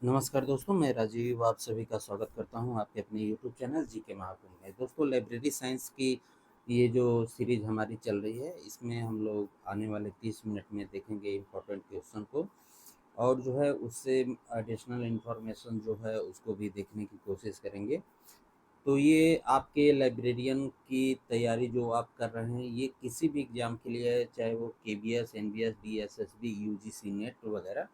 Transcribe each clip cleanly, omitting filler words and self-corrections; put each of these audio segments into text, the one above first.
नमस्कार दोस्तों, मैं राजीव आप सभी का स्वागत करता हूं आपके अपने यूट्यूब चैनल जी के महाकुंभ में। दोस्तों, लाइब्रेरी साइंस की ये जो सीरीज हमारी चल रही है, इसमें हम लोग आने वाले 30 मिनट में देखेंगे इम्पोर्टेंट क्वेश्चन को, और जो है उससे एडिशनल इन्फॉर्मेशन जो है उसको भी देखने की कोशिश करेंगे। तो ये आपके लाइब्रेरियन की तैयारी जो आप कर रहे हैं, ये किसी भी एग्ज़ाम के लिए है, चाहे वो KBS, NBS, DSSB, UGC net वगैरह,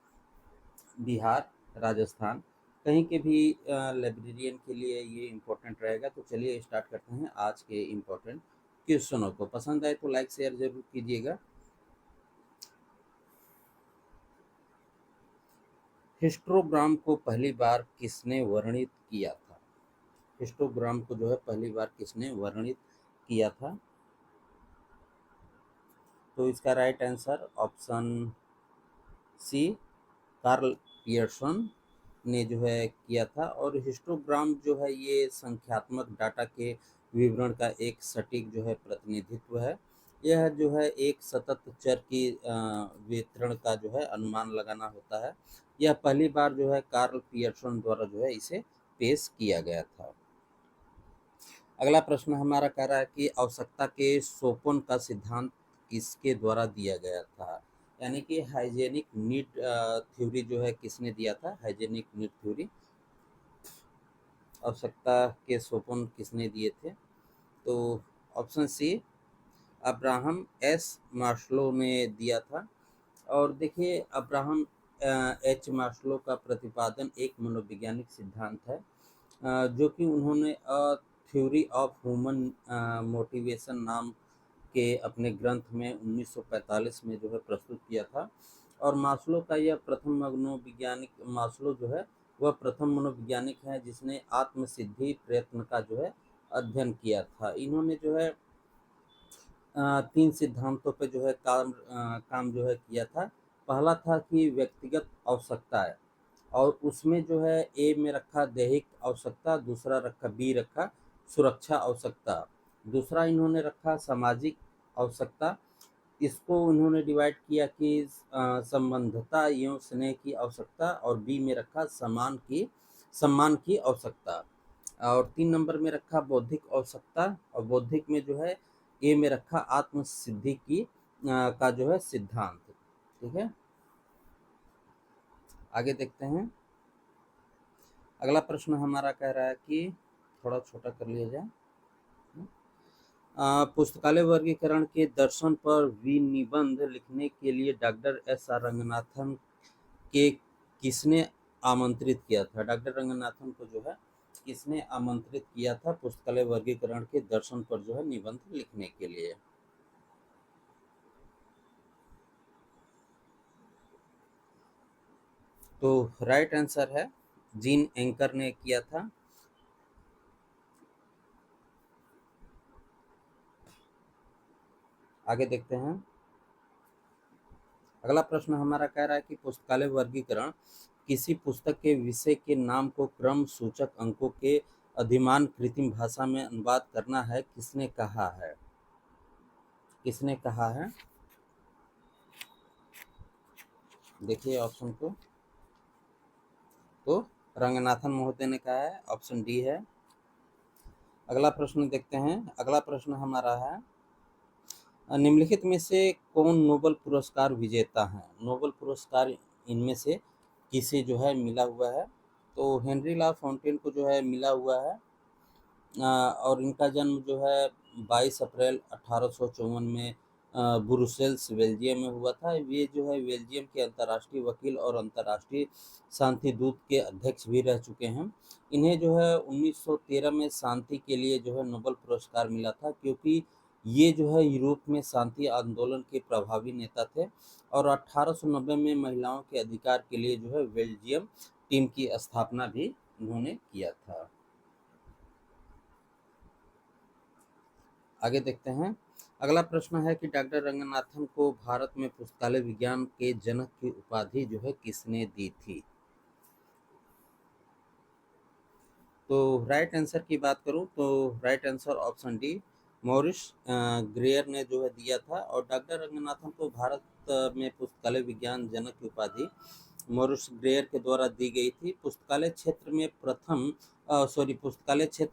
बिहार, राजस्थान, कहीं के भी लाइब्रेरियन के लिए ये इम्पोर्टेंट रहेगा। तो चलिए स्टार्ट करते हैं आज के इम्पोर्टेंट क्वेश्चनों को। पसंद आए तो लाइक शेयर ज़रूर कीजिएगा। हिस्टोग्राम को पहली बार किसने वर्णित किया था? हिस्टोग्राम को जो है पहली बार किसने वर्णित किया था? तो इसका right answer option C, Karl Pearson ने जो है किया था। और हिस्टोग्राम जो है ये संख्यात्मक डाटा के विवरण का एक सटीक जो है प्रतिनिधित्व है। यह जो है एक सतत चर की वितरण का जो है अनुमान लगाना होता है। यह पहली बार जो है कार्ल पियर्सन द्वारा जो है इसे पेश किया गया था। अगला प्रश्न हमारा कह रहा है कि आवश्यकता के सोपान का सिद्धांत किसके द्वारा दिया गया था? यानी कि हाइजेनिक नीड थ्योरी जो है किसने दिया था? हाइजेनिक नीड थ्योरी, आवश्यकता के सोपान किसने दिए थे? तो option C, Abraham S Maslow ने दिया था। और देखिए, अब्राहम एच मास्लो का प्रतिपादन एक मनोवैज्ञानिक सिद्धांत है जो कि उन्होंने थ्योरी ऑफ ह्यूमन मोटिवेशन नाम के अपने ग्रंथ में 1945 में जो है प्रस्तुत किया था। और मास्लो का यह प्रथम मनोवैज्ञानिक, मास्लो जो है वह प्रथम मनोवैज्ञानिक है जिसने आत्मसिद्धि प्रयत्न का जो है अध्ययन किया था। इन्होंने जो है 3 सिद्धांतों पे जो है काम जो है किया था। पहला था कि व्यक्तिगत आवश्यकताएँ, और उसमें जो है ए में रखा दैहिक आवश्यकता, दूसरा रखा बी रखा सुरक्षा आवश्यकता, दूसरा इन्होंने रखा सामाजिक आवश्यकता। इसको उन्होंने डिवाइड किया कि संबद्धता एवं स्नेह की आवश्यकता, और बी में रखा सम्मान की आवश्यकता। और 3 नंबर में रखा बौद्धिक आवश्यकता, और बौद्धिक में जो है ए में रखा आत्मसिद्धि की का जो है सिद्धांत। ठीक है, आगे देखते हैं। अगला प्रश्न हमारा कह रहा है कि थोड़ा छोटा कर लिया जाए। पुस्तकालय वर्गीकरण के दर्शन पर विनिबंध लिखने के लिए डॉक्टर एस आर रंगनाथन के किसने आमंत्रित किया था? डॉक्टर रंगनाथन को जो है किसने आमंत्रित किया था पुस्तकालय वर्गीकरण के दर्शन पर जो है निबंध लिखने के लिए? तो राइट आंसर है, जीन एंकर ने किया था। आगे देखते हैं। अगला प्रश्न हमारा कह रहा है कि पुस्तकालय वर्गीकरण किसी पुस्तक के विषय के नाम को क्रम सूचक अंकों के अधिमान कृत्रिम भाषा में अनुवाद करना है, किसने कहा है? किसने कहा है? देखिए ऑप्शन को। तो रंगनाथन महोदय ने कहा है, ऑप्शन डी है। अगला प्रश्न देखते हैं। अगला प्रश्न हमारा है, निम्नलिखित में से कौन नोबेल पुरस्कार विजेता है? नोबेल पुरस्कार इनमें से किसे जो है मिला हुआ है? तो हेनरी ला फॉन्टेन को जो है मिला हुआ है। और इनका जन्म जो है 22 अप्रैल 1854 में ब्रुसेल्स बेल्जियम में हुआ था। ये जो है बेल्जियम के अंतर्राष्ट्रीय वकील और अंतर्राष्ट्रीय शांति दूत के अध्यक्ष भी रह चुके हैं। इन्हें जो है 1913 में शांति के लिए जो है नोबेल पुरस्कार मिला था, क्योंकि ये जो है यूरोप में शांति आंदोलन के प्रभावी नेता थे। और 1890 में महिलाओं के अधिकार के लिए जो है बेल्जियम टीम की स्थापना भी उन्होंने किया था। आगे देखते हैं। अगला प्रश्न है कि डॉक्टर रंगनाथन को भारत में पुस्तकालय विज्ञान के जनक की उपाधि जो है किसने दी थी? तो राइट आंसर की बात करूं तो right answer option D, Morris ग्रेयर ने जो है दिया था। और डॉक्टर रंगनाथन को भारत में पुस्तकालय विज्ञान जनक की उपाधि मॉरिस ग्रेयर के द्वारा दी गई थी। पुस्तकालय क्षेत्र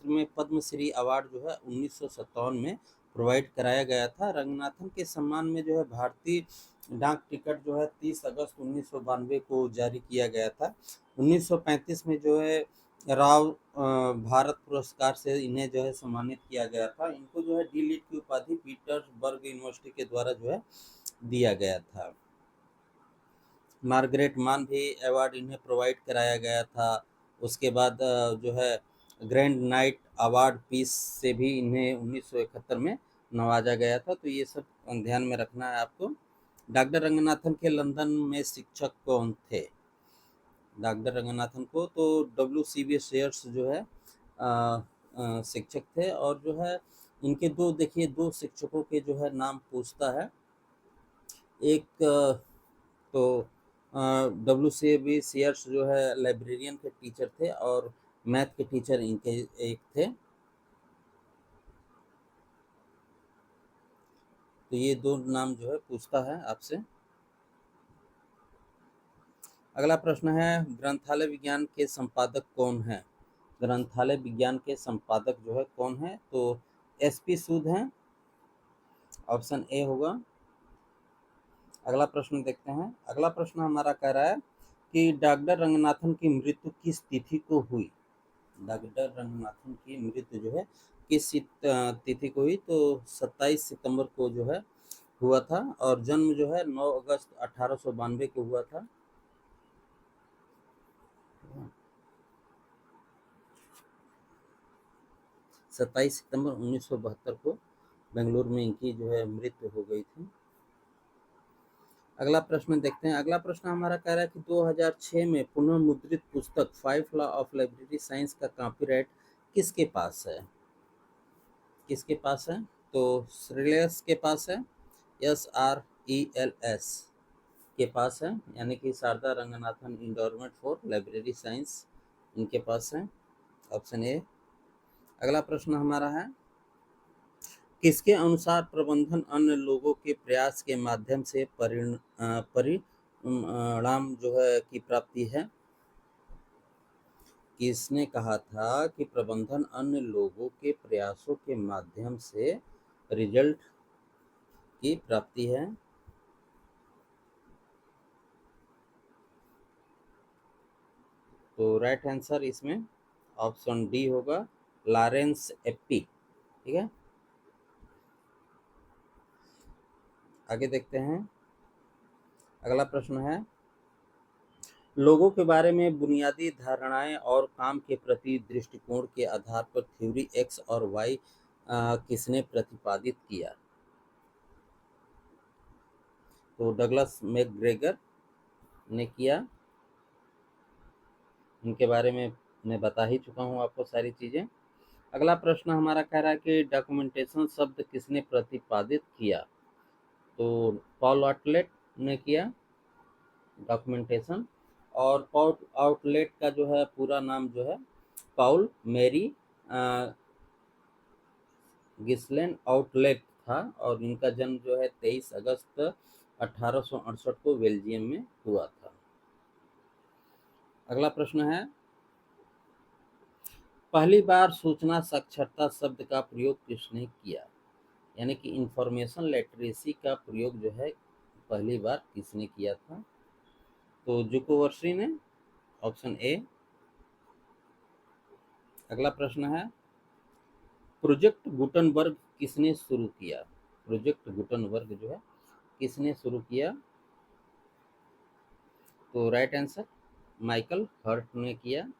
में पद्मश्री अवार्ड जो है 1957 में प्रोवाइड कराया गया था। रंगनाथन के सम्मान में जो है भारतीय डाक टिकट जो है 30 अगस्त 1992 को जारी किया गया था। 1935 में जो है राव भारत पुरस्कार से इन्हें जो है सम्मानित किया गया था। इनको जो है डी लिट की उपाधि पीटर्सबर्ग यूनिवर्सिटी के द्वारा जो है दिया गया था। मार्गरेट मान भी अवार्ड इन्हें प्रोवाइड कराया गया था। उसके बाद जो है ग्रैंड नाइट अवार्ड पीस से भी इन्हें 1971 में नवाजा गया था। तो ये सब ध्यान में रखना है आपको। डॉक्टर रंगनाथन के लंदन में शिक्षक कौन थे? डॉक्टर रंगनाथन को तो WCB शेयर्स जो है शिक्षक थे। और जो है इनके दो शिक्षकों के जो है नाम पूछता है। एक तो WCB शेयर्स जो है लाइब्रेरियन के टीचर थे और मैथ के टीचर इनके एक थे। तो ये दो नाम जो है पूछता है आपसे। अगला प्रश्न है, ग्रंथालय विज्ञान के संपादक कौन है? ग्रंथालय विज्ञान के संपादक जो है कौन है? तो SP सूद हैं, ऑप्शन ए होगा। अगला प्रश्न देखते हैं। अगला प्रश्न हमारा कह रहा है कि डॉक्टर रंगनाथन की मृत्यु किस तिथि को हुई? डॉक्टर रंगनाथन की मृत्यु जो है किस तिथि को हुई? तो 27 सितंबर को जो है हुआ था। और जन्म जो है 9 अगस्त 1892 को हुआ था। 27 सितंबर 1972 को बेंगलुरु में इनकी जो है मृत्यु हो गई थी। अगला प्रश्न देखते हैं। अगला प्रश्न हमारा कह रहा है कि 2006 में पुनः मुद्रित पुस्तक 5 लॉ ऑफ लाइब्रेरी साइंस का कॉपीराइट किसके पास है? किसके पास है? तो श्रेयस के पास है, SRELS के पास है, यानी कि Sharda Ranganathan endowment for library science इनके पास है, ऑप्शन ए। अगला प्रश्न हमारा है, किसके अनुसार प्रबंधन अन्य लोगों के प्रयास के माध्यम से परिणाम जो है की प्राप्ति है? किसने कहा था कि प्रबंधन अन्य लोगों के प्रयासों के माध्यम से रिजल्ट की प्राप्ति है? तो राइट आंसर इसमें ऑप्शन डी होगा, लॉरेंस एप्पी। ठीक है, आगे देखते हैं। अगला प्रश्न है, लोगों के बारे में बुनियादी धारणाएं और काम के प्रति दृष्टिकोण के आधार पर थ्योरी एक्स और वाई किसने प्रतिपादित किया? तो डगलस मैकग्रेगर ने किया। इनके बारे में मैं बता ही चुका हूँ आपको सारी चीज़ें। अगला प्रश्न हमारा कह रहा है कि डॉक्यूमेंटेशन शब्द किसने प्रतिपादित किया? तो पॉल आउटलेट ने किया डॉक्यूमेंटेशन। और पॉल आउटलेट का जो है पूरा नाम जो है पॉल मेरी गिस्लेन आउटलेट था। और इनका जन्म जो है 23 अगस्त 1868 को बेल्जियम में हुआ था। अगला प्रश्न है, पहली बार सूचना साक्षरता शब्द का प्रयोग किसने किया? यानी कि इंफॉर्मेशन लिटरेसी का प्रयोग जो है पहली बार किसने किया था? तो जुकोवर्सी ने, ऑप्शन ए। अगला प्रश्न है, प्रोजेक्ट गुटनबर्ग किसने शुरू किया? प्रोजेक्ट गुटनबर्ग जो है किसने शुरू किया? तो राइट आंसर माइकल हर्ट ने किया।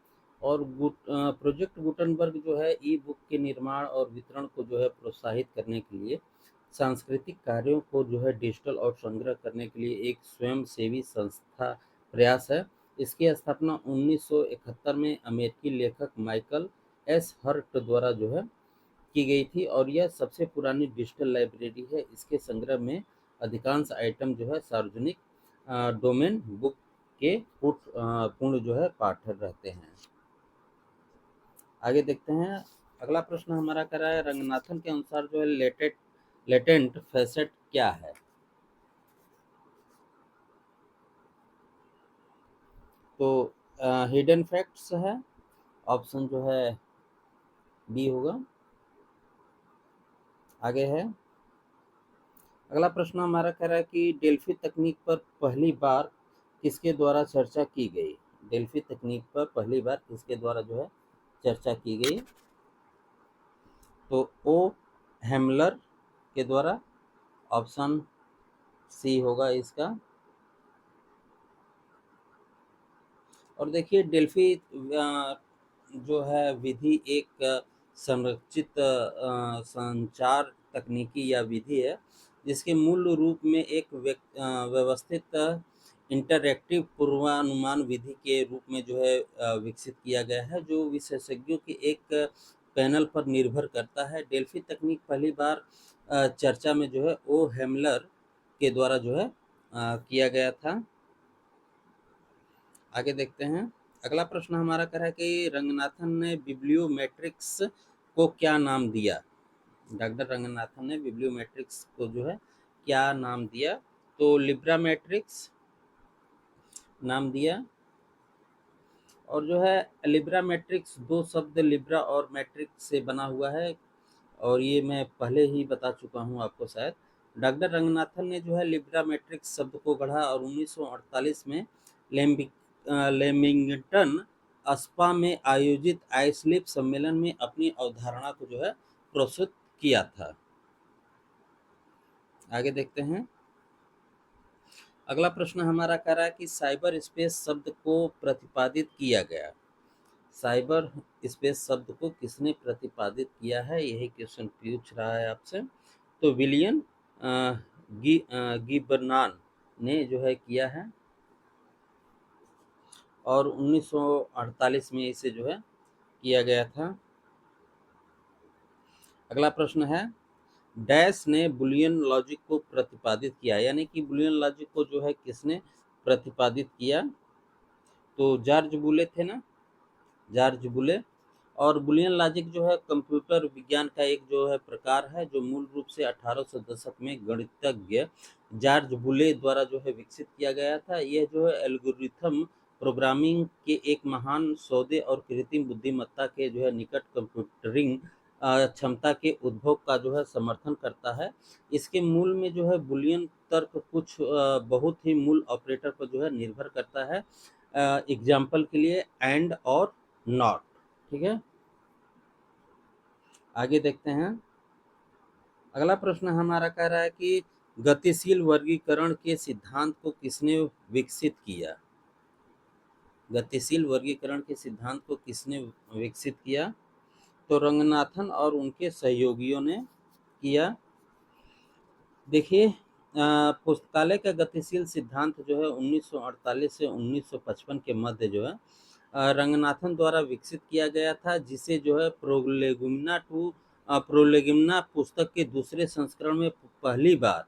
और प्रोजेक्ट गुटनबर्ग जो है ई बुक के निर्माण और वितरण को जो है प्रोत्साहित करने के लिए सांस्कृतिक कार्यों को जो है डिजिटल और संग्रह करने के लिए एक स्वयंसेवी संस्था प्रयास है। इसकी स्थापना 1971 में अमेरिकी लेखक माइकल हर्ट द्वारा जो है की गई थी। और यह सबसे पुरानी डिजिटल लाइब्रेरी है। इसके संग्रह में अधिकांश आइटम जो है सार्वजनिक डोमेन बुक के पूर्ण जो है पाठ रहते हैं। आगे देखते हैं। अगला प्रश्न हमारा कह रहा है, रंगनाथन के अनुसार जो है लेटेंट फैसेट क्या है? तो हिडन फैक्ट्स है, ऑप्शन जो है बी होगा। आगे है, अगला प्रश्न हमारा कह रहा है कि डेल्फी तकनीक पर पहली बार किसके द्वारा चर्चा की गई। डेल्फी तकनीक पर पहली बार किसके द्वारा जो है चर्चा की गई। तो ओ हेमलर के द्वारा, ऑप्शन सी होगा इसका। और देखिए डेल्फी जो है विधि एक संरचित संचार तकनीकी या विधि है जिसके मूल रूप में एक व्यवस्थित इंटरैक्टिव पूर्वानुमान विधि के रूप में जो है विकसित किया गया है, जो विशेषज्ञों के एक पैनल पर निर्भर करता है। डेल्फी तकनीक पहली बार चर्चा में जो है ओ हेमलर के द्वारा जो है किया गया था। आगे देखते हैं, अगला प्रश्न हमारा कह रहा है कि रंगनाथन ने बिब्लियोमेट्रिक्स को क्या नाम दिया। डॉक्टर रंगनाथन ने बिब्लियोमेट्रिक्स को जो है क्या नाम दिया। तो लिब्रा मैट्रिक्स नाम दिया। और जो है लिब्रा मैट्रिक्स दो शब्द लिब्रा और मैट्रिक्स से बना हुआ है, और ये मैं पहले ही बता चुका हूँ आपको शायद। डॉक्टर रंगनाथन ने जो है लिब्रा मैट्रिक्स शब्द को गढ़ा और 1948 में लेमिंगटन अस्पा में आयोजित आइसलिप सम्मेलन में अपनी अवधारणा को जो है प्रस्तुत किया था। आगे देखते हैं, अगला प्रश्न हमारा कह रहा है कि साइबर स्पेस शब्द को प्रतिपादित किया गया। साइबर स्पेस शब्द को किसने प्रतिपादित किया है, यही क्वेश्चन पूछ रहा है आपसे। तो विलियम गिबर्नान ने जो है किया है और 1948 में इसे जो है किया गया था। अगला प्रश्न है, डैश ने बुलियन लॉजिक को प्रतिपादित किया, यानी कि बुलियन लॉजिक को जो है किसने प्रतिपादित किया। तो जॉर्ज बुले थे ना, जॉर्ज बुले। और बुलियन लॉजिक जो है कंप्यूटर विज्ञान का एक जो है प्रकार है जो मूल रूप से 1800 दशक में गणितज्ञ जॉर्ज बुले द्वारा जो है विकसित किया गया था। यह जो है एल्गोरिथम प्रोग्रामिंग के एक महान सौदे और कृत्रिम बुद्धिमत्ता के जो है निकट कंप्यूटरिंग क्षमता के उद्भव का जो है समर्थन करता है। इसके मूल में जो है बुलियन तर्क कुछ बहुत ही मूल ऑपरेटर पर जो है निर्भर करता है। एग्जाम्पल के लिए एंड और नॉट। ठीक है, आगे देखते हैं, अगला प्रश्न हमारा कह रहा है कि गतिशील वर्गीकरण के सिद्धांत को किसने विकसित किया। गतिशील वर्गीकरण के सिद्धांत को किसने विकसित किया। तो रंगनाथन और उनके सहयोगियों ने किया। देखिए पुस्तकालय का गतिशील सिद्धांत जो है 1948 से 1955 के मध्य जो है रंगनाथन द्वारा विकसित किया गया था, जिसे जो है प्रोलेगिमना पुस्तक के दूसरे संस्करण में पहली बार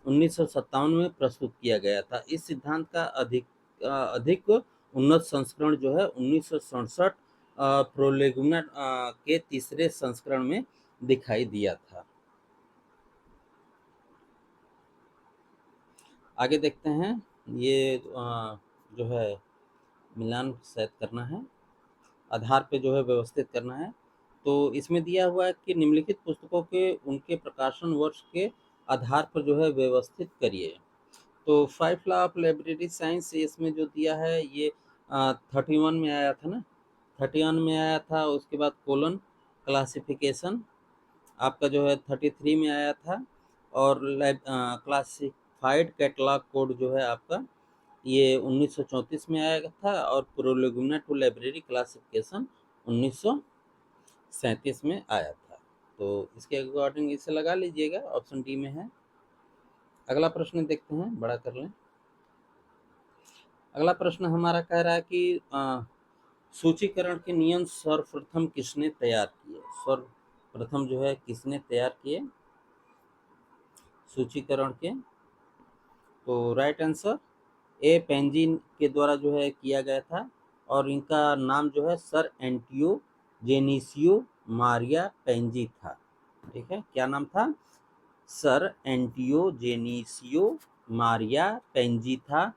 1957 में प्रस्तुत किया गया था। इस सिद्धांत का अधिक उन्नत संस्करण जो है 1967 प्रोलेगिमना के तीसरे संस्करण में दिखाई दिया था। आगे देखते हैं, ये जो है मिलान सेट करना है, आधार पे जो है व्यवस्थित करना है। तो इसमें दिया हुआ है कि निम्नलिखित पुस्तकों के उनके प्रकाशन वर्ष के आधार पर जो है व्यवस्थित करिए। तो 5 लॉ ऑफ लाइब्रेरी साइंस इसमें जो दिया है ये 31 में आया था ना, 31 में आया था। उसके बाद कोलन क्लासिफिकेशन आपका जो है 33 में आया था। और क्लासिफाइड कैटलॉग कोड जो है आपका ये 1934 में आया था। और प्रोलेगुमेना टू लाइब्रेरी क्लासिफिकेशन 1937 में आया था। तो इसके अकॉर्डिंग इसे लगा लीजिएगा, ऑप्शन डी में है। अगला प्रश्न देखते हैं, बड़ा कर लें। अगला प्रश्न हमारा कह रहा है कि सूचीकरण के नियम सर्वप्रथम किसने तैयार किए। सर्वप्रथम जो है किसने तैयार किए सूचीकरण के। तो राइट आंसर ए पेंजिन के द्वारा जो है किया गया था। और इनका नाम जो है सर एंटियो जेनिसियो मारिया पेंजी था। ठीक है, क्या नाम था, सर एंटियो जेनिसियो मारिया पेंजी था।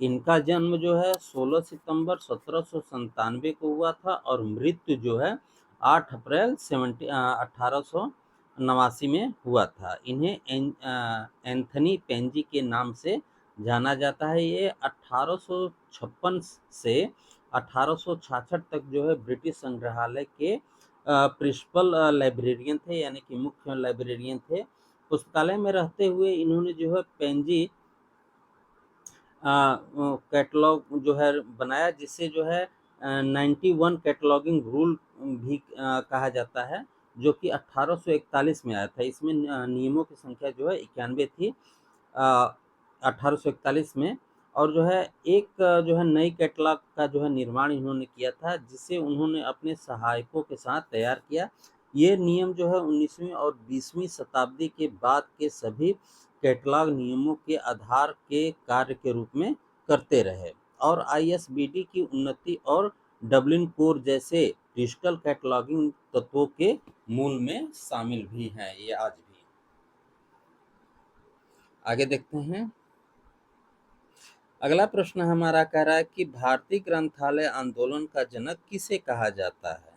इनका जन्म जो है 16 सितंबर 1797 को हुआ था और मृत्यु जो है 8 अप्रैल 1889 में हुआ था। इन्हें एंथनी पेंजी के नाम से जाना जाता है। ये 1856 से 1866 तक जो है ब्रिटिश संग्रहालय के प्रिंसिपल लाइब्रेरियन थे, यानी कि मुख्य लाइब्रेरियन थे। पुस्तकालय में रहते हुए इन्होंने जो है पेंजी कैटलॉग जो है बनाया, जिसे जो है 91 कैटलॉगिंग रूल भी कहा जाता है, जो कि 1841 में आया था। इसमें नियमों की संख्या जो है 91 थी 1841 में। और जो है एक जो है नई कैटलॉग का जो है निर्माण इन्होंने किया था, जिसे उन्होंने अपने सहायकों के साथ तैयार किया। ये नियम जो है 19वीं और 20वीं शताब्दी के बाद के सभी कैटलॉग नियमों के आधार के कार्य के रूप में करते रहे और आईएसबीडी की उन्नति और डबलिन कोर जैसे डिजिटल कैटलॉगिंग तत्वों के मूल में शामिल भी हैं ये आज भी। आगे देखते हैं। अगला प्रश्न हमारा कह रहा है कि भारतीय ग्रंथालय आंदोलन का जनक किसे कहा जाता है?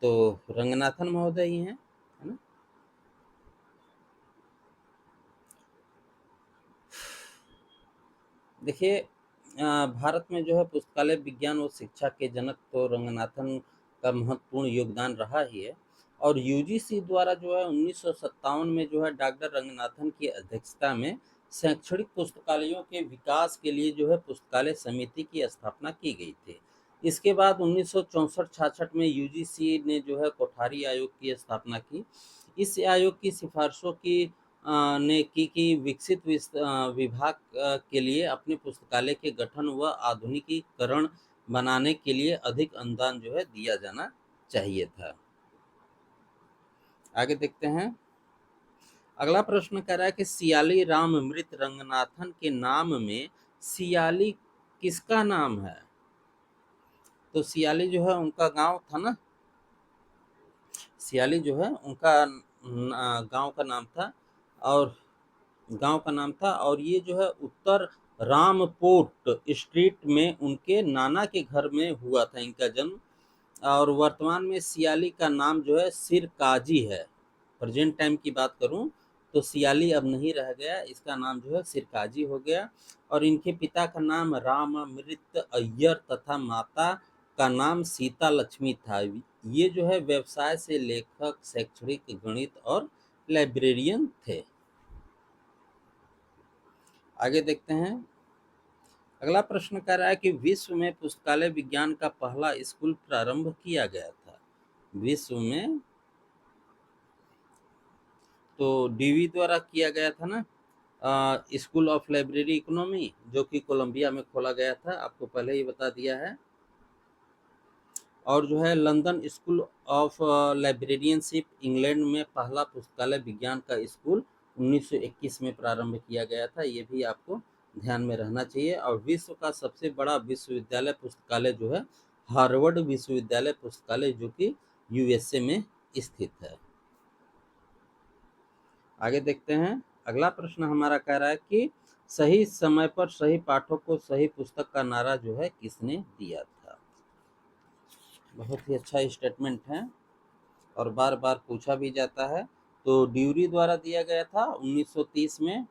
तो रंगनाथन महोदय ही हैं, है ना। देखिए भारत में जो है पुस्तकालय विज्ञान और शिक्षा के जनक तो रंगनाथन का महत्वपूर्ण योगदान रहा ही है। और यूजीसी द्वारा जो है 1957 में जो है डॉक्टर रंगनाथन की अध्यक्षता में शैक्षणिक पुस्तकालयों के विकास के लिए जो है पुस्तकालय समिति की स्थापना की गई थी। इसके बाद 1964-66 में यूजीसी ने जो है कोठारी आयोग की स्थापना की। इस आयोग की सिफारिशों की ने की कि विकसित विभाग के लिए अपने पुस्तकालय के गठन व आधुनिकीकरण बनाने के लिए अधिक अनुदान जो है दिया जाना चाहिए था। आगे देखते हैं। अगला प्रश्न कह रहा है कि सियाली रामअमृत रंगनाथन के नाम में सियाली किसका नाम है? तो सियाली जो है उनका गांव था ना, सियाली जो है उनका गांव का नाम था और ये जो है उत्तर रामपोर्ट स्ट्रीट में उनके नाना के घर में हुआ था इनका जन्म। और वर्तमान में सियाली का नाम जो है सिरकाजी है। प्रेजेंट टाइम की बात करूं तो सियाली अब नहीं रह गया, इसका नाम जो है सिरकाजी हो गया। और इनके पिता का नाम रामामृत अय्यर तथा माता का नाम सीता लक्ष्मी था। ये जो है व्यवसाय से लेखक, शैक्षणिक, गणित और लाइब्रेरियन थे। आगे देखते हैं। अगला प्रश्न कह रहा है कि विश्व में पुस्तकालय विज्ञान का पहला स्कूल प्रारंभ किया गया था। विश्व में तो डीवी द्वारा किया गया था ना, स्कूल ऑफ लाइब्रेरी इकोनॉमी, जो कि कोलंबिया में खोला गया था, आपको पहले ही बता दिया है। और जो है London school of librarianship England में पहला पुस्तकालय विज्ञान का स्कूल 1921 में प्रारंभ किया गया था। ये भी आपको ध्यान में रहना चाहिए। और विश्व का सबसे बड़ा विश्वविद्यालय पुस्तकालय जो है हार्वर्ड विश्वविद्यालय पुस्तकालय, जो कि यूएसए में स्थित है। आगे देखते हैं। अगला प्रश्न हमारा कह रहा है कि सही समय पर सही पाठक को सही पुस्तक का नारा जो है किसने दिया था? बहुत ही अच्छा स्टेटमेंट है और बार बार पूछा भी जाता है। तो ड्यूरी द्वारा दिया गया था 1930 में।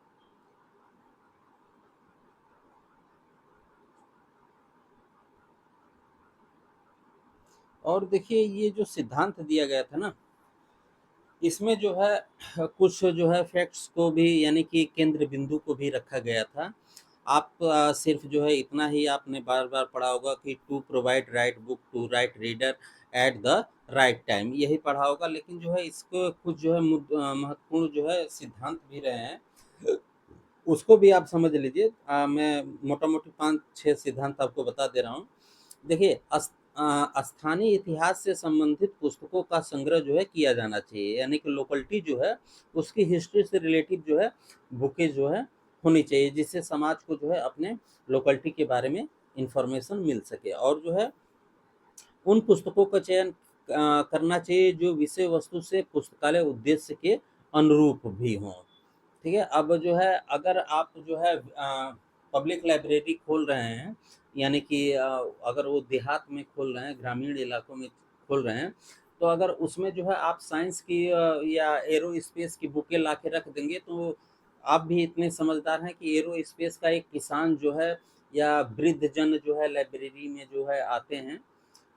और देखिए ये जो सिद्धांत दिया गया था ना, इसमें जो है कुछ जो है फैक्ट्स को भी, यानी कि केंद्र बिंदु को भी रखा गया था। आप सिर्फ जो है इतना ही आपने बार बार पढ़ा होगा कि to provide right book to right reader at the right time, यही पढ़ा होगा। लेकिन जो है इसको कुछ जो है महत्वपूर्ण जो है सिद्धांत भी रहे हैं, उसको भी आप समझ लीजिए। मैं मोटा मोटी 5-6 सिद्धांत आपको बता दे रहा हूँ। देखिए स्थानीय इतिहास से संबंधित पुस्तकों का संग्रह जो है किया जाना चाहिए, यानी कि लोकलिटी जो है उसकी हिस्ट्री से रिलेटिव जो है बुकें जो है होनी चाहिए, जिससे समाज को जो है अपने लोकलिटी के बारे में इंफॉर्मेशन मिल सके। और जो है उन पुस्तकों का चयन करना चाहिए जो विषय वस्तु से पुस्तकालय उद्देश्य के अनुरूप भी हों। ठीक है। अब जो है अगर आप जो है पब्लिक लाइब्रेरी खोल रहे हैं, यानी कि अगर वो देहात में खोल रहे हैं, ग्रामीण इलाकों में खोल रहे हैं, तो अगर उसमें जो है आप साइंस की या एरोस्पेस की बुकें ला के रख देंगे, तो आप भी इतने समझदार हैं कि एरोस्पेस का एक किसान जो है या वृद्ध जन जो है लाइब्रेरी में जो है आते हैं,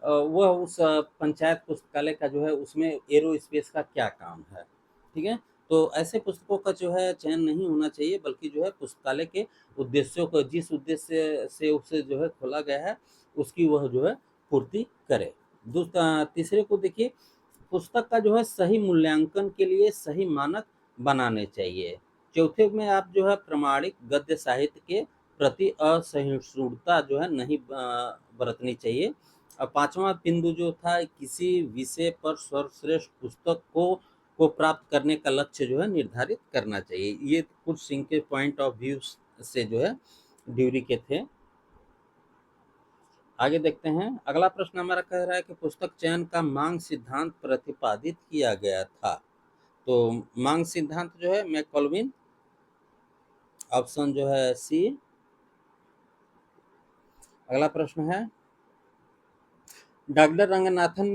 वह उस पंचायत पुस्तकालय का जो है उसमें एरोस्पेस का क्या काम है, ठीक है? तो ऐसे पुस्तकों का जो है चयन नहीं होना चाहिए, बल्कि जो है पुस्तकालय के उद्देश्यों को, जिस उद्देश्य से उसे जो है खोला गया है, उसकी वह जो है पूर्ति करे। तीसरे को देखिए, पुस्तक का जो है सही मूल्यांकन के लिए सही मानक बनाने चाहिए। चौथे में आप जो है प्रमाणिक गद्य साहित्य के प्रति असहिष्णुता जो है नहीं बरतनी चाहिए। और पांचवा बिंदु जो था, किसी विषय पर सर्वश्रेष्ठ पुस्तक को प्राप्त करने का लक्ष्य जो है निर्धारित करना चाहिए। ये कुछ सिंह के पॉइंट ऑफ व्यू से जो है ड्यूरी के थे। आगे देखते हैं। अगला प्रश्न हमारा कह रहा है कि पुस्तक चयन का मांग सिद्धांत प्रतिपादित किया गया था। तो मांग सिद्धांत जो है मैकॉल्विन, ऑप्शन जो है सी। अगला प्रश्न है, डॉक्टर रंगनाथन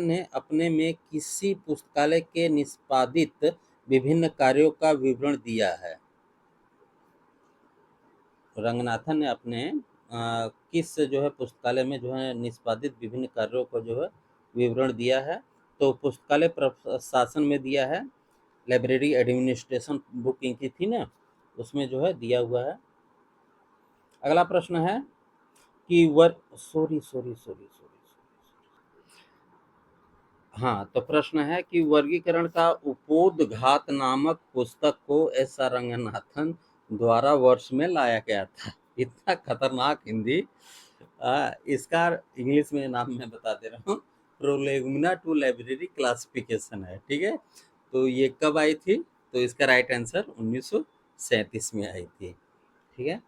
ने अपने में किसी पुस्तकालय के निष्पादित विभिन्न कार्यों का विवरण दिया है। रंगनाथन ने अपने किस जो है पुस्तकालय में जो है निष्पादित विभिन्न कार्यों को जो है विवरण दिया है? तो पुस्तकालय प्रशासन में दिया है, लाइब्रेरी एडमिनिस्ट्रेशन बुक इनकी थी ना, उसमें जो है दिया हुआ है। अगला प्रश्न है कि सॉरी सॉरी सॉरी सॉरी हाँ, तो प्रश्न है कि वर्गीकरण का उपोद्घात नामक पुस्तक को एस आर रंगनाथन द्वारा वर्ष में लाया गया था। इतना खतरनाक हिंदी। इसका इंग्लिश में नाम मैं बता दे रहा हूँ, प्रोलेगुमिना टू लाइब्रेरी क्लासिफिकेशन है, ठीक है? तो ये कब आई थी? तो इसका राइट आंसर 1937 में आई थी, ठीक है?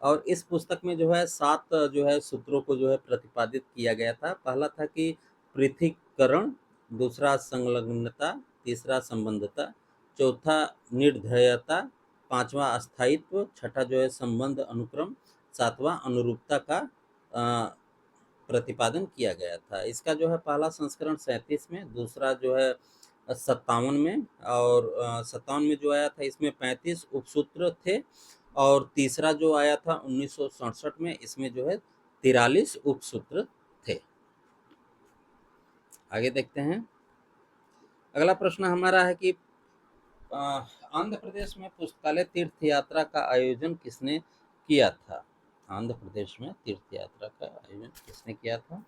और इस पुस्तक में जो है 7 जो है सूत्रों को जो है प्रतिपादित किया गया था। पहला था कि पृथक्करण, दूसरा संलग्नता, तीसरा संबंधता, चौथा निर्धयता, पांचवा अस्थायित्व, छठा जो है संबंध अनुक्रम, सातवां अनुरूपता का प्रतिपादन किया गया था। इसका जो है पहला संस्करण 37 में, दूसरा जो है 57 में, और 57 में जो आया था इसमें 35 उपसूत्र थे, और तीसरा जो आया था 1967 में, इसमें जो है 43 उपसूत्र थे। आगे देखते हैं। अगला प्रश्न हमारा है कि आंध्र प्रदेश में पुस्तकालय तीर्थ यात्रा का आयोजन किसने किया था? आंध्र प्रदेश में तीर्थ यात्रा का आयोजन किसने किया था?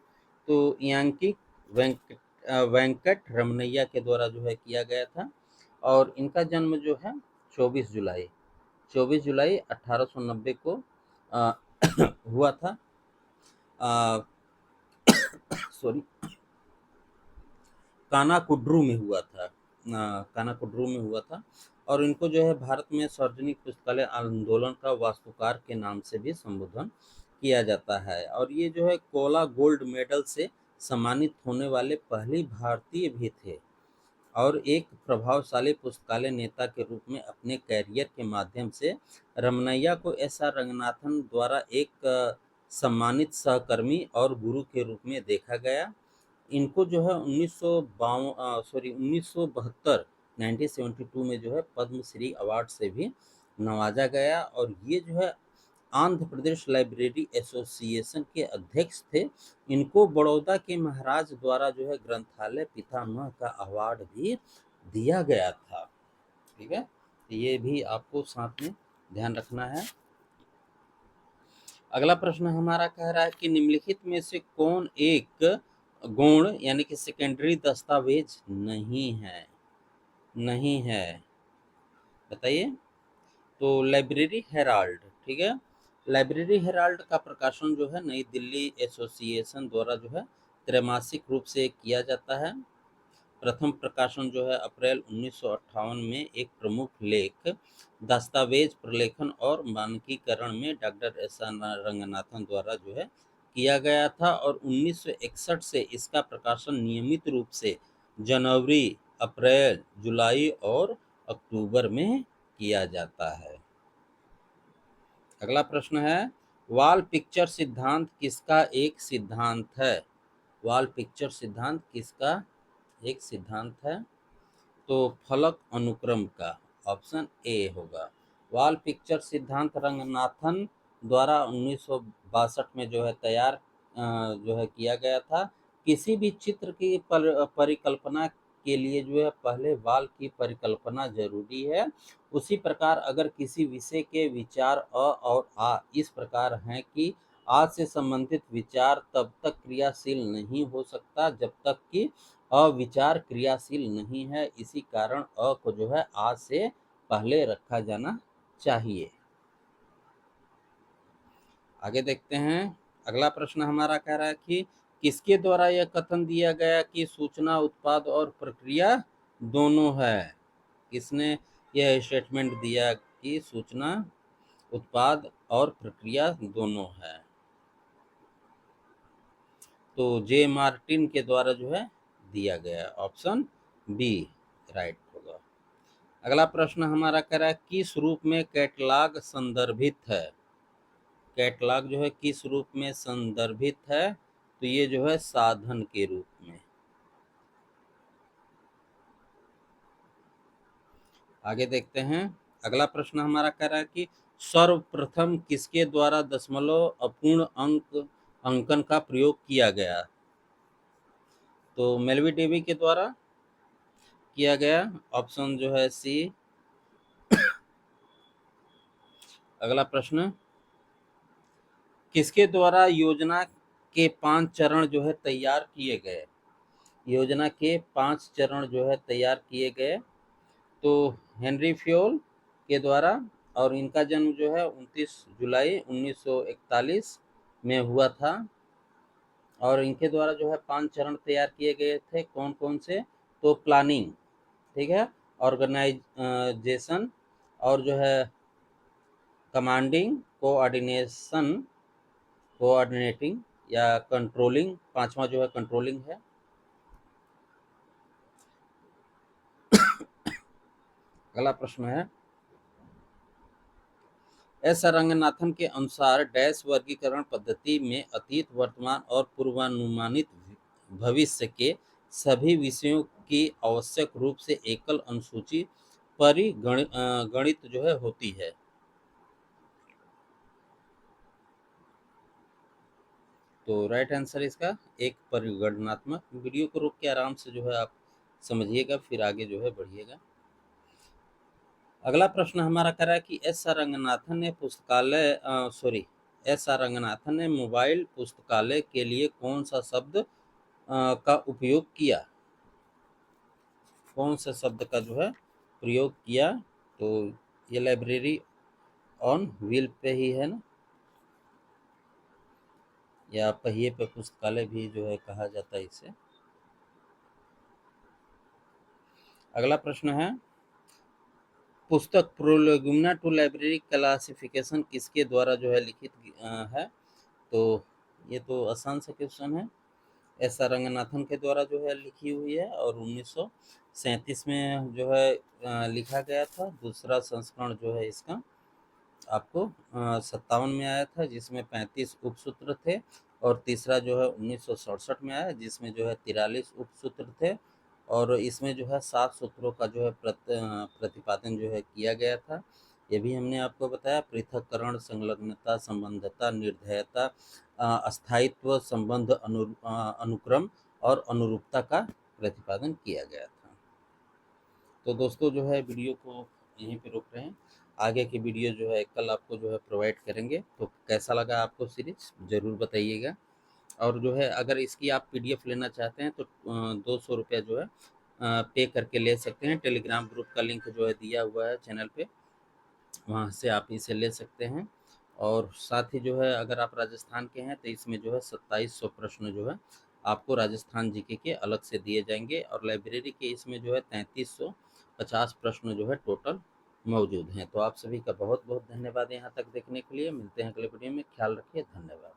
तो यांकी वेंकट रमनैया के द्वारा जो है किया गया था, और इनका जन्म जो है 24 जुलाई 1890 को हुआ था। सॉरी, कानाकुड्रू में हुआ था। कानाकुड्रू में हुआ था, और इनको जो है भारत में सार्वजनिक पुस्तकालय आंदोलन का वास्तुकार के नाम से भी संबोधन किया जाता है। और ये जो है कोला गोल्ड मेडल से सम्मानित होने वाले पहले भारतीय भी थे, और एक प्रभावशाली पुस्तकालय नेता के रूप में अपने कैरियर के माध्यम से रमनैया को एस आर रंगनाथन द्वारा एक सम्मानित सहकर्मी और गुरु के रूप में देखा गया। इनको जो है 1972 1972 में जो है पद्मश्री अवार्ड से भी नवाजा गया, और ये जो है आंध्र प्रदेश लाइब्रेरी एसोसिएशन के अध्यक्ष थे। इनको बड़ौदा के महाराज द्वारा जो है ग्रंथालय पितामह का अवार्ड भी दिया गया था, ठीक है? तो ये भी आपको साथ में ध्यान रखना है। अगला प्रश्न हमारा कह रहा है कि निम्नलिखित में से कौन एक गौण यानी कि सेकेंडरी दस्तावेज नहीं है, बताइए। तो लाइब्रेरी हेराल्ड, ठीक है? लाइब्रेरी हेराल्ड का प्रकाशन जो है नई दिल्ली एसोसिएशन द्वारा जो है त्रैमासिक रूप से किया जाता है। प्रथम प्रकाशन जो है अप्रैल 1958 में एक प्रमुख लेख दस्तावेज प्रलेखन और मानकीकरण में डॉक्टर एस आर रंगनाथन द्वारा जो है किया गया था, और 1961 से इसका प्रकाशन नियमित रूप से जनवरी, अप्रैल, जुलाई और अक्टूबर में किया जाता है। अगला प्रश्न है, वॉल पिक्चर सिद्धांत किसका एक सिद्धांत है? वॉल पिक्चर सिद्धांत किसका एक सिद्धांत है? तो फलक अनुक्रम का, ऑप्शन ए होगा। वॉल पिक्चर सिद्धांत रंगनाथन द्वारा 1962 में जो है तैयार जो है किया गया था। किसी भी चित्र की परिकल्पना के लिए जो है पहले वॉल की परिकल्पना जरूरी है। उसी प्रकार अगर किसी विषय के विचार अ और आ इस प्रकार हैं कि आ से संबंधित विचार तब तक क्रियाशील नहीं हो सकता जब तक कि अविचार क्रियाशील नहीं है। इसी कारण अ को जो है आ से पहले रखा जाना चाहिए। आगे देखते हैं। अगला प्रश्न हमारा कह रहा है कि किसके द्वारा यह कथन दिया गया कि सूचना उत्पाद और प्रक्रिया दोनों है? किसने यह स्टेटमेंट दिया कि सूचना उत्पाद और प्रक्रिया दोनों है? तो जे मार्टिन के द्वारा जो है दिया गया, ऑप्शन बी राइट होगा। अगला प्रश्न हमारा कह रहा है किस रूप में कैटलॉग संदर्भित है? कैटलॉग जो है किस रूप में संदर्भित है? तो ये जो है साधन के रूप में। आगे देखते हैं। अगला प्रश्न हमारा कह रहा है कि सर्वप्रथम किसके द्वारा दशमलव अपूर्ण अंकन का प्रयोग किया गया? तो मेलवी डेवी के द्वारा किया गया, ऑप्शन जो है सी। अगला प्रश्न, किसके द्वारा योजना के 5 चरण जो है तैयार किए गए? योजना के 5 चरण जो है तैयार किए गए। तो हेनरी फ्योल के द्वारा, और इनका जन्म जो है 29 जुलाई 1941 में हुआ था। और इनके द्वारा जो है 5 चरण तैयार किए गए थे। कौन कौन से? तो प्लानिंग, ठीक है, ऑर्गेनाइजेशन, और जो है कमांडिंग, कोऑर्डिनेटिंग या कंट्रोलिंग। 5वां जो है कंट्रोलिंग है। अगला प्रश्न है, एस रंगनाथन के अनुसार डैश वर्गीकरण पद्धति में अतीत, वर्तमान और पूर्वानुमानित भविष्य के सभी विषयों की आवश्यक रूप से एकल अनुसूची परिगणित जो है होती है। तो राइट आंसर इसका एक परिगणनात्मक। वीडियो को रोक के आराम से जो है आप समझिएगा, फिर आगे जो है बढ़िएगा। अगला प्रश्न हमारा कह रहा है कि एस आर रंगनाथन ने मोबाइल पुस्तकालय के लिए कौन सा शब्द का उपयोग किया? कौन सा शब्द का जो है प्रयोग किया? तो ये लाइब्रेरी ऑन व्हील पे ही है ना, या पहिए पे पुस्तकालय भी जो है कहा जाता है इसे। अगला प्रश्न है, पुस्तक प्रोलेगुम्ना टू लाइब्रेरी क्लासिफिकेशन किसके द्वारा जो है लिखित है? तो ये तो आसान सा क्वेश्चन है। एस आर रंगनाथन के द्वारा जो है लिखी हुई है, और 1937 में जो है लिखा गया था। दूसरा संस्करण जो है इसका आपको 57 में आया था, जिसमें 35 उपसूत्र थे। और तीसरा जो है 1967 में आया, जिसमें जो है 43 उपसूत्र थे। और इसमें जो है 7 सूत्रों का जो है प्रतिपादन जो है किया गया था। ये भी हमने आपको बताया। पृथक्करण, संलग्नता, संबंधता, निर्धेयता, अस्थायित्व, संबंध, अनुक्रम और अनुरूपता का प्रतिपादन किया गया था। तो दोस्तों जो है वीडियो को यहीं पे रोक रहे हैं। आगे की वीडियो जो है कल आपको जो है प्रोवाइड करेंगे। तो कैसा लगा आपको सीरीज ज़रूर बताइएगा। और जो है अगर इसकी आप PDF लेना चाहते हैं तो 200 रुपया जो है पे करके ले सकते हैं। टेलीग्राम ग्रुप का लिंक जो है दिया हुआ है चैनल पे, वहाँ से आप इसे ले सकते हैं। और साथ ही जो है अगर आप राजस्थान के हैं तो इसमें जो है 2700 प्रश्न जो है आपको राजस्थान जीके के अलग से दिए जाएंगे। और लाइब्रेरी के इसमें जो है 3350 प्रश्न जो है टोटल मौजूद हैं। तो आप सभी का बहुत बहुत धन्यवाद यहाँ तक देखने के लिए। मिलते हैं अगले वीडियो में। ख्याल रखिए, धन्यवाद।